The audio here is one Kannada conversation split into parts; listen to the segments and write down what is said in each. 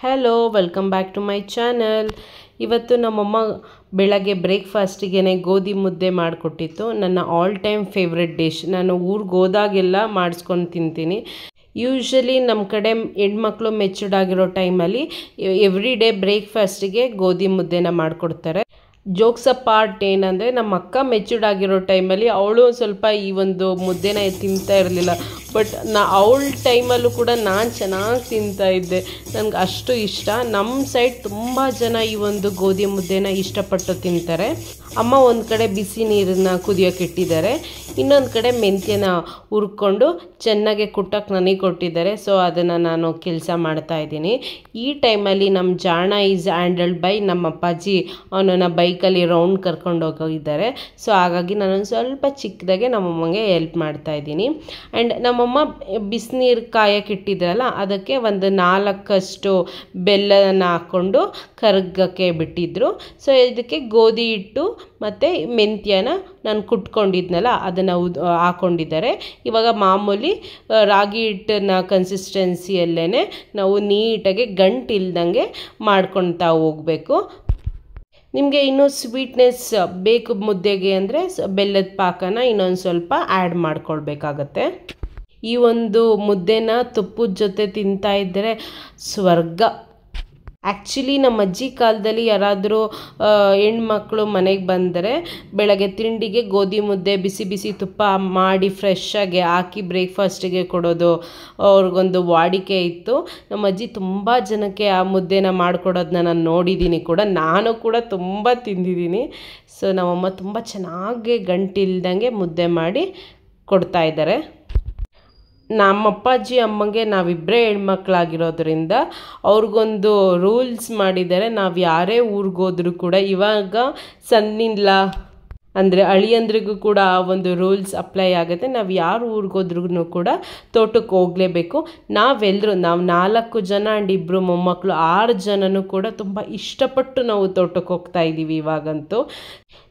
Hello welcome back to my channel. ಇವತ್ತು ನಮ್ಮಮ್ಮ ಬೆಳಗ್ಗೆ ಬ್ರೇಕ್ಫಾಸ್ಟಿಗೆ ಗೋಧಿ ಮುದ್ದೆ ಮಾಡಿಕೊಟ್ಟಿತ್ತು. ನನ್ನ ಆಲ್ ಟೈಮ್ ಫೇವ್ರೆಟ್ ಡಿಶ್. ನಾನು ಊರಿಗೆ ಹೋದಾಗೆಲ್ಲ ಮಾಡಿಸ್ಕೊಂಡು ತಿಂತೀನಿ. ಯೂಶ್ವಲಿ ನಮ್ಮ ಕಡೆ ಹೆಣ್ಮಕ್ಳು ಮೆಚೂರ್ಡ್ ಆಗಿರೋ ಟೈಮಲ್ಲಿ ಎವ್ರಿ ಡೇ ಬ್ರೇಕ್ಫಾಸ್ಟಿಗೆ ಗೋಧಿ ಮುದ್ದೆನ ಮಾಡಿಕೊಡ್ತಾರೆ. ಜೋಕ್ಸ್ ಅ ಪಾರ್ಟ್ ಏನಂದರೆ, ನಮ್ಮ ಅಕ್ಕ ಮೆಚೂರ್ಡ್ ಆಗಿರೋ ಟೈಮಲ್ಲಿ ಅವಳು ಸ್ವಲ್ಪ ಈ ಒಂದು ಮುದ್ದೆನ ತಿಂತಾ ಇರಲಿಲ್ಲ. ಬಟ್ ಅವಳ ಟೈಮಲ್ಲೂ ಕೂಡ ನಾನು ಚೆನ್ನಾಗಿ ತಿಂತಾಯಿದ್ದೆ. ನನಗೆ ಅಷ್ಟು ಇಷ್ಟ. ನಮ್ಮ ಸೈಡ್ ತುಂಬ ಜನ ಈ ಒಂದು ಗೋಧಿ ಮುದ್ದೆನ ಇಷ್ಟಪಟ್ಟು ತಿಂತಾರೆ. ಅಮ್ಮ ಒಂದು ಕಡೆ ಬಿಸಿ ನೀರನ್ನು ಕುದಿಯೋಕೆ ಇಟ್ಟಿದ್ದಾರೆ, ಇನ್ನೊಂದು ಕಡೆ ಮೆಂತ್ಯನ ಹುರ್ಕೊಂಡು ಚೆನ್ನಾಗಿ ಕುಟ್ಟಕ್ಕೆ ನನಗೆ ಕೊಟ್ಟಿದ್ದಾರೆ. ಸೊ ಅದನ್ನು ನಾನು ಕೆಲಸ ಮಾಡ್ತಾಯಿದ್ದೀನಿ. ಈ ಟೈಮಲ್ಲಿ ನಮ್ಮ ಜಾಣ ಈಸ್ ಹ್ಯಾಂಡಲ್ಡ್ ಬೈ ನಮ್ಮ ಅಪ್ಪಾಜಿ. ಅವನನ್ನು ಬೈಕಲ್ಲಿ ರೌಂಡ್ ಕರ್ಕೊಂಡು ಹೋಗಿದ್ದಾರೆ. ಸೊ ಹಾಗಾಗಿ ನಾನೊಂದು ಸ್ವಲ್ಪ ಚಿಕ್ಕದಾಗೆ ನಮ್ಮಮ್ಮಗೆ ಹೆಲ್ಪ್ ಮಾಡ್ತಾಯಿದ್ದೀನಿ. ಆ್ಯಂಡ್ ನಮ್ಮಮ್ಮ ಬಿಸಿನೀರು ಕಾಯಕ್ಕೆ ಇಟ್ಟಿದ್ರಲ್ಲ, ಅದಕ್ಕೆ ಒಂದು 4 ಬೆಲ್ಲನ ಹಾಕ್ಕೊಂಡು ಕರಗಕ್ಕೆ ಬಿಟ್ಟಿದ್ರು. ಸೊ ಇದಕ್ಕೆ ಗೋಧಿ ಹಿಟ್ಟು ಮತ್ತು ಮೆಂತ್ಯನ ನಾನು ಕುಟ್ಕೊಂಡಿದ್ನಲ್ಲ ಅದನ್ನು ಹಾಕ್ಕೊಂಡಿದ್ದಾರೆ. ಇವಾಗ ಮಾಮೂಲಿ ರಾಗಿ ಹಿಟ್ಟಿನ ಕನ್ಸಿಸ್ಟೆನ್ಸಿಯಲ್ಲೇ ನಾವು ನೀಟಾಗಿ ಗಂಟಿಲ್ದಂಗೆ ಮಾಡ್ಕೊಳ್ತಾ ಹೋಗಬೇಕು. ನಿಮಗೆ ಇನ್ನೂ ಸ್ವೀಟ್ನೆಸ್ ಬೇಕು ಮುದ್ದೆಗೆ ಅಂದರೆ ಬೆಲ್ಲದ ಪಾಕನ ಇನ್ನೊಂದು ಸ್ವಲ್ಪ ಆ್ಯಡ್ ಮಾಡ್ಕೊಳ್ಬೇಕಾಗತ್ತೆ. ಈ ಒಂದು ಮುದ್ದೆನ ತುಪ್ಪದ ಜೊತೆ ತಿಂತಾ ಇದ್ದರೆ ಸ್ವರ್ಗ. ಆ್ಯಕ್ಚುಲಿ ನಮ್ಮ ಅಜ್ಜಿ ಕಾಲದಲ್ಲಿ ಯಾರಾದರೂ ಹೆಣ್ಮಕ್ಳು ಮನೆಗೆ ಬಂದರೆ ಬೆಳಗ್ಗೆ ತಿಂಡಿಗೆ ಗೋಧಿ ಮುದ್ದೆ ಬಿಸಿ ಬಿಸಿ ತುಪ್ಪ ಮಾಡಿ ಫ್ರೆಶ್ಶಾಗಿ ಹಾಕಿ ಬ್ರೇಕ್ಫಾಸ್ಟಿಗೆ ಕೊಡೋದು ಅವ್ರಿಗೊಂದು ವಾಡಿಕೆ ಇತ್ತು. ನಮ್ಮ ಅಜ್ಜಿ ತುಂಬ ಜನಕ್ಕೆ ಆ ಮುದ್ದೆನ ಮಾಡಿಕೊಡೋದನ್ನ ನಾನು ನೋಡಿದ್ದೀನಿ ಕೂಡ, ನಾನು ಕೂಡ ತುಂಬ ತಿಂದಿದ್ದೀನಿ. ಸೊ ನಮ್ಮಮ್ಮ ತುಂಬ ಚೆನ್ನಾಗಿ ಗಂಟಿಲ್ದಂಗೆ ಮುದ್ದೆ ಮಾಡಿ ಕೊಡ್ತಾಯಿದ್ದಾರೆ. ನಮ್ಮ ಅಪ್ಪಾಜಿ ಅಮ್ಮಂಗೆ ನಾವಿಬ್ಬರೇ ಹೆಣ್ಮಕ್ಳಾಗಿರೋದ್ರಿಂದ ಅವ್ರಿಗೊಂದು ರೂಲ್ಸ್ ಮಾಡಿದ್ದಾರೆ. ನಾವು ಯಾರೇ ಊರಿಗೋದ್ರೂ ಕೂಡ, ಇವಾಗ ಸನ್ನಿಲ್ಲ ಅಂದರೆ ಅಳಿಯಂದ್ರಿಗೂ ಕೂಡ ಆ ಒಂದು ರೂಲ್ಸ್ ಅಪ್ಲೈ ಆಗುತ್ತೆ. ನಾವು ಯಾರು ಊರಿಗೋದ್ರೂ ಕೂಡ ತೋಟಕ್ಕೆ ಹೋಗಲೇಬೇಕು. ನಾವು 4 ಜನ ಆ್ಯಂಡ್ 2 ಮೊಮ್ಮಕ್ಕಳು 6 ಜನನೂ ಕೂಡ ತುಂಬ ಇಷ್ಟಪಟ್ಟು ನಾವು ತೋಟಕ್ಕೆ ಹೋಗ್ತಾ ಇದ್ದೀವಿ. ಇವಾಗಂತೂ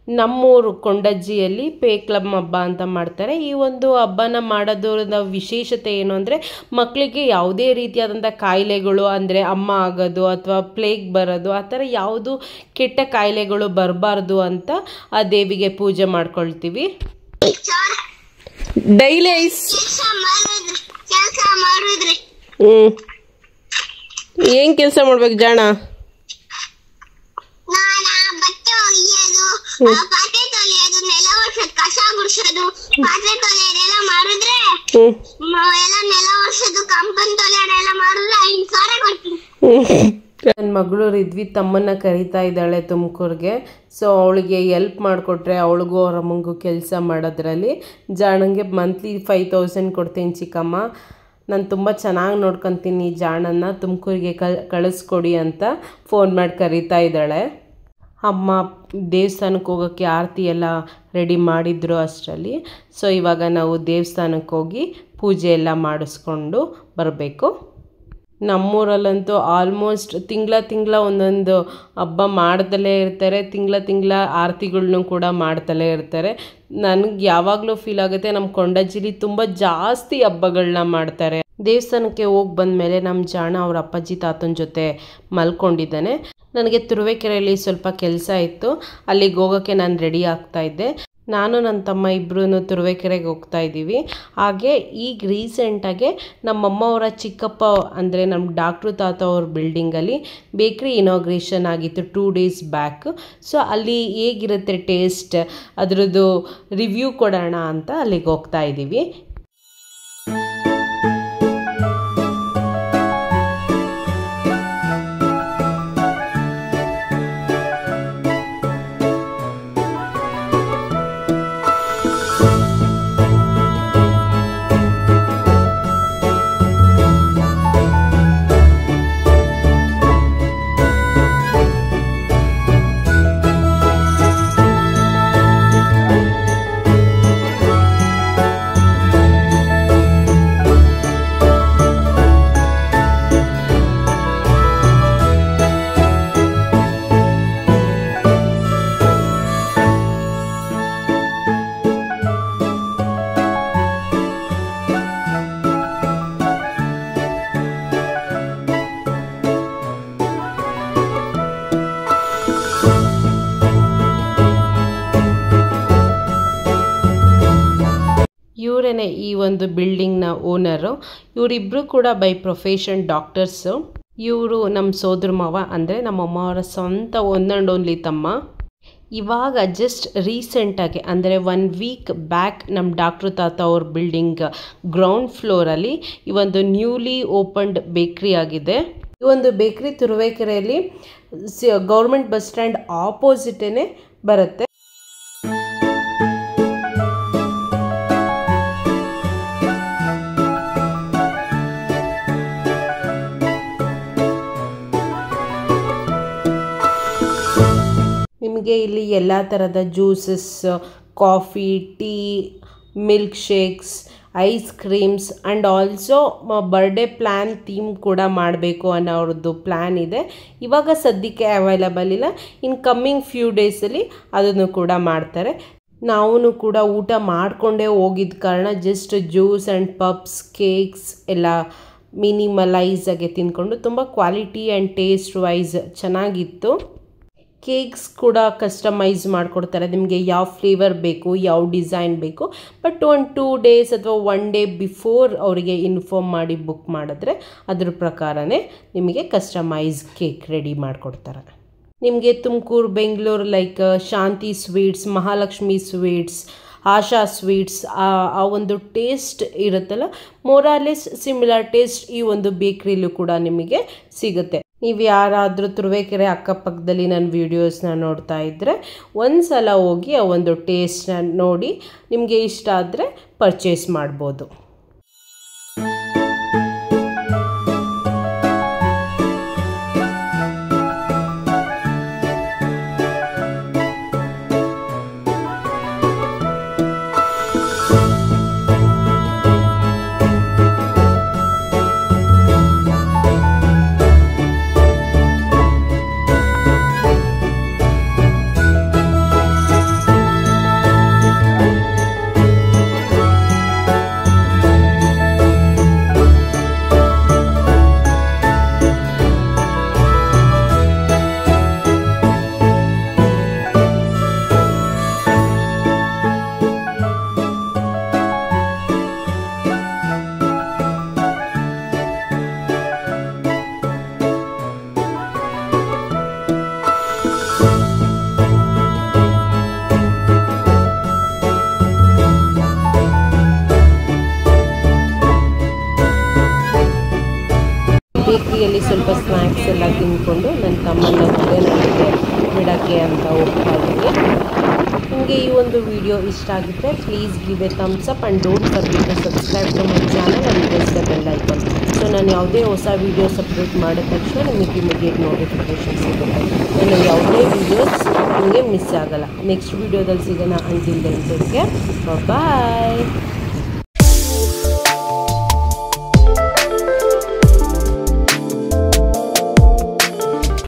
ನಮ್ಮೂರು ಕೊಂಡಜ್ಜಿಯಲ್ಲಿ ಪೇಕ್ಲಮ್ ಹಬ್ಬ ಅಂತ ಮಾಡ್ತಾರೆ. ಈ ಒಂದು ಹಬ್ಬನ ಮಾಡೋದ್ರಿಂದ ವಿಶೇಷತೆ ಏನು ಅಂದರೆ, ಮಕ್ಕಳಿಗೆ ಯಾವುದೇ ರೀತಿಯಾದಂಥ ಕಾಯಿಲೆಗಳು ಅಂದರೆ ಅಮ್ಮ ಆಗೋದು ಅಥವಾ ಪ್ಲೇಗ್ ಬರೋದು ಆ ಥರ ಯಾವುದು ಕೆಟ್ಟ ಕಾಯಿಲೆಗಳು ಬರಬಾರ್ದು ಅಂತ ಆ ದೇವಿಗೆ ಪೂಜೆ ಮಾಡ್ಕೊಳ್ತೀವಿ. ಡೈಲಿ ಏನು ಕೆಲಸ ಮಾಡ್ಬೇಕು ಜಾಣ? ಪಾತ್ರೆ ತೊಳೆಯೋದು, ನೆಲ ಒರೆಸೋದು, ಕಸ ಗುಡಿಸೋದು, ಪಾತ್ರೆ ತೊಳೆಯೋದೆಲ್ಲ ಮಾಡಿದ್ರೆ ಎಲ್ಲ ನೆಲ ಒರೆಸೋದು, ಕಂಪನ್ ತೊಳೆಯೋದೆಲ್ಲ ಮಾಡಿದ್ರೆ 5,000 ಕೊಡ್ತೀನಿ. ನನ್ನ ಮಗಳು ರಿದ್ವಿ ತಮ್ಮನ್ನ ಕರೀತಾ ಇದ್ದಾಳೆ ತುಮಕೂರಿಗೆ. ಸೊ ಅವಳಿಗೆ ಹೆಲ್ಪ್ ಮಾಡಿಕೊಟ್ರೆ ಅವಳಿಗೂ ಅವ್ರ ಅಮ್ಮಂಗೂ ಕೆಲಸ ಮಾಡೋದ್ರಲ್ಲಿ. ಜಾಣಂಗೆ ಮಂತ್ಲಿ 5,000 ಕೊಡ್ತೀನಿ ಚಿಕ್ಕಮ್ಮ, ನಾನು ತುಂಬ ಚೆನ್ನಾಗಿ ನೋಡ್ಕೊತೀನಿ ಜಾಣನ್ನ, ತುಮಕೂರಿಗೆ ಕಳಿಸ್ಕೊಡಿ ಅಂತ ಫೋನ್ ಮಾಡಿ ಕರೀತಾ ಇದ್ದಾಳೆ. ಅಮ್ಮ ದೇವಸ್ಥಾನಕ್ಕೆ ಹೋಗೋಕ್ಕೆ ಆರತಿ ಎಲ್ಲ ರೆಡಿ ಮಾಡಿದ್ರು ಅಷ್ಟರಲ್ಲಿ. ಸೊ ಇವಾಗ ನಾವು ದೇವಸ್ಥಾನಕ್ಕೆ ಹೋಗಿ ಪೂಜೆ ಎಲ್ಲ ಮಾಡಿಸ್ಕೊಂಡು ಬರಬೇಕು. ನಮ್ಮೂರಲ್ಲಂತೂ ಆಲ್ಮೋಸ್ಟ್ ತಿಂಗಳ ಒಂದೊಂದು ಹಬ್ಬ ಮಾಡ್ತಲೇ ಇರ್ತಾರೆ. ತಿಂಗಳ ಆರತಿಗಳ್ನೂ ಕೂಡ ಮಾಡ್ತಲೇ ಇರ್ತಾರೆ. ನನಗೆ ಯಾವಾಗಲೂ ಫೀಲ್ ಆಗುತ್ತೆ, ನಮ್ಮ ಕೊಂಡಜ್ಜಿಲಿ ತುಂಬ ಜಾಸ್ತಿ ಹಬ್ಬಗಳನ್ನ ಮಾಡ್ತಾರೆ. ದೇವಸ್ಥಾನಕ್ಕೆ ಹೋಗಿ ಬಂದಮೇಲೆ ನಮ್ಮ ಜಾಣ ಅವ್ರ ಅಪ್ಪಾಜಿ ತಾತನ ಜೊತೆ ಮಲ್ಕೊಂಡಿದ್ದಾನೆ. ನನಗೆ ತುರುವೇಕೆರೆಯಲ್ಲಿ ಸ್ವಲ್ಪ ಕೆಲಸ ಇತ್ತು, ಅಲ್ಲಿಗೆ ಹೋಗೋಕ್ಕೆ ನಾನು ರೆಡಿ ಆಗ್ತಾಯಿದ್ದೆ. ನಾನು ನನ್ನ ತಮ್ಮ ಇಬ್ಬರೂ ತುರುವೇಕೆರೆಗೆ ಹೋಗ್ತಾ ಇದ್ದೀವಿ. ಹಾಗೆ ಈಗ ರೀಸೆಂಟಾಗೆ ನಮ್ಮಮ್ಮ ಅವರ ಚಿಕ್ಕಪ್ಪ ಅಂದರೆ ನಮ್ಮ ಡಾಕ್ಟ್ರು ತಾತ ಅವ್ರ ಬಿಲ್ಡಿಂಗಲ್ಲಿ ಬೇಕ್ರಿ ಇನಾಗ್ರೇಷನ್ ಆಗಿತ್ತು 2 days ಬ್ಯಾಕ್. ಸೊ ಅಲ್ಲಿ ಹೇಗಿರುತ್ತೆ ಟೇಸ್ಟ್ ಅದರದ್ದು ರಿವ್ಯೂ ಕೊಡೋಣ ಅಂತ ಅಲ್ಲಿಗೆ ಹೋಗ್ತಾ ಇದ್ದೀವಿ. ಇವರೇ ಈ ಒಂದು ಬಿಲ್ಡಿಂಗ್ನ ಓನರು. ಇವರಿಬ್ಬರು ಕೂಡ ಬೈ ಪ್ರೊಫೆಷನ್ ಡಾಕ್ಟರ್ಸು. ಇವರು ನಮ್ಮ ಸೋದರ ಮಾವ, ಅಂದರೆ ನಮ್ಮಮ್ಮ ಅವರ ಸ್ವಂತ ಒನ್ ಆ್ಯಂಡ್ ಓನ್ಲಿ ತಮ್ಮ. ಇವಾಗ ಜಸ್ಟ್ ರೀಸೆಂಟಾಗಿ ಅಂದರೆ 1 ವೀಕ್ ಬ್ಯಾಕ್ ನಮ್ಮ ಡಾಕ್ಟ್ರು ತಾತ ಅವ್ರ ಬಿಲ್ಡಿಂಗ್ ಗ್ರೌಂಡ್ ಫ್ಲೋರಲ್ಲಿ ಈ ಒಂದು ನ್ಯೂಲಿ ಓಪನ್ಡ್ ಬೇಕ್ರಿ ಆಗಿದೆ. ಈ ಒಂದು ಬೇಕ್ರಿ ತುರುವೇಕೆರೆಯಲ್ಲಿ ಗೌರ್ಮೆಂಟ್ ಬಸ್ ಸ್ಟ್ಯಾಂಡ್ ಆಪೋಸಿಟೇ ಬರುತ್ತೆ. ನಿಮಗೆ ಇಲ್ಲಿ ಎಲ್ಲ ಥರದ juices, coffee, tea, milk shakes, ice creams and also birthday plan theme ಕೂಡ ಮಾಡಬೇಕು ಅನ್ನೋ ಅವ್ರದ್ದು ಪ್ಲ್ಯಾನ್ ಇದೆ. ಇವಾಗ ಸದ್ಯಕ್ಕೆ ಅವೈಲಬಲ್ ಇಲ್ಲ, ಇನ್ ಕಮ್ಮಿಂಗ್ ಫ್ಯೂ ಡೇಸಲ್ಲಿ ಅದನ್ನು ಕೂಡ ಮಾಡ್ತಾರೆ. ನಾವು ಕೂಡ ಊಟ ಮಾಡಿಕೊಂಡೇ ಹೋಗಿದ್ದ ಕಾರಣ just juice and puffs, cakes ಎಲ್ಲ ಮಿನಿಮಲೈಸ್ ಆಗಿ ತಿಂದ್ಕೊಂಡು ತುಂಬ ಕ್ವಾಲಿಟಿ ಆ್ಯಂಡ್ ಟೇಸ್ಟ್ ವೈಸ್ ಚೆನ್ನಾಗಿತ್ತು. ಕೇಕ್ಸ್ ಕೂಡ ಕಸ್ಟಮೈಸ್ ಮಾಡಿಕೊಡ್ತಾರೆ, ನಿಮಗೆ ಯಾವ ಫ್ಲೇವರ್ ಬೇಕು, ಯಾವ ಡಿಸೈನ್ ಬೇಕು. ಬಟ್ 1-2 ಡೇಸ್ ಅಥವಾ 1 ಡೇ ಬಿಫೋರ್ ಅವರಿಗೆ ಇನ್ಫಾರ್ಮ್ ಮಾಡಿ ಬುಕ್ ಮಾಡಿದ್ರೆ ಅದ್ರ ಪ್ರಕಾರನೇ ನಿಮಗೆ ಕಸ್ಟಮೈಸ್ ಕೇಕ್ ರೆಡಿ ಮಾಡಿಕೊಡ್ತಾರೆ. ನಿಮಗೆ ತುಮಕೂರು, ಬೆಂಗಳೂರು ಲೈಕ್ ಶಾಂತಿ ಸ್ವೀಟ್ಸ್, ಮಹಾಲಕ್ಷ್ಮಿ ಸ್ವೀಟ್ಸ್, ಆಶಾ ಸ್ವೀಟ್ಸ್ ಆ ಒಂದು ಟೇಸ್ಟ್ ಇರುತ್ತಲ್ಲ, ಮೋರಾಲೆಸ್ ಸಿಮಿಲರ್ ಟೇಸ್ಟ್ ಈ ಒಂದು ಬೇಕ್ರಿಲೂ ಕೂಡ ನಿಮಗೆ ಸಿಗುತ್ತೆ. ನೀವು ಯಾರಾದರೂ ತುರುವೇಕೆರೆ ಅಕ್ಕಪಕ್ಕದಲ್ಲಿ ನನ್ನ ವೀಡಿಯೋಸ್ನ ನೋಡ್ತಾ ಇದ್ದರೆ ಒಂದು ಸಲ ಹೋಗಿ ಆ ಒಂದು ಟೇಸ್ಟ್ನ ನೋಡಿ ನಿಮಗೆ ಇಷ್ಟ ಆದರೆ ಪರ್ಚೇಸ್ ಮಾಡ್ಬೋದು. ಬೇಕ್ರಿಯಲ್ಲಿ ಸ್ವಲ್ಪ ಸ್ನ್ಯಾಕ್ಸ್ ಎಲ್ಲ ತಿಂದ್ಕೊಂಡು ನನ್ನ ತಮ್ಮನ ಜೊತೆ ನನಗೆ ಬಿಡೋಕ್ಕೆ ಅಂತ ಹೋಗ್ತಾ ಇದ್ದೀನಿ. ನಿಮಗೆ ಈ ಒಂದು ವಿಡಿಯೋ ಇಷ್ಟ ಆಗಿದ್ದರೆ please give a thumbs up and don't forget to subscribe to my channel and press the bell icon. So ನಾನು ಯಾವುದೇ ಹೊಸ ವೀಡಿಯೋಸ್ ಅಪ್ಲೋಡ್ ಮಾಡಿದ ತಕ್ಷಣ ನಿಮಗೆ ಇಮಿಡಿಯೇಟ್ ನೋಟಿಫಿಕೇಷನ್ ಸಿಗುತ್ತೆ. ನಾನು ಯಾವುದೇ ವೀಡಿಯೋಸ್ ನಿಮಗೆ ಮಿಸ್ ಆಗಲ್ಲ. ನೆಕ್ಸ್ಟ್ ವೀಡಿಯೋದಲ್ಲಿ ಸಿಗೋಣ. ಅಂಟಿಲ್ ದೆನ್ ಟೇಕ್ ಕೇರ್, ಬಾಯ್.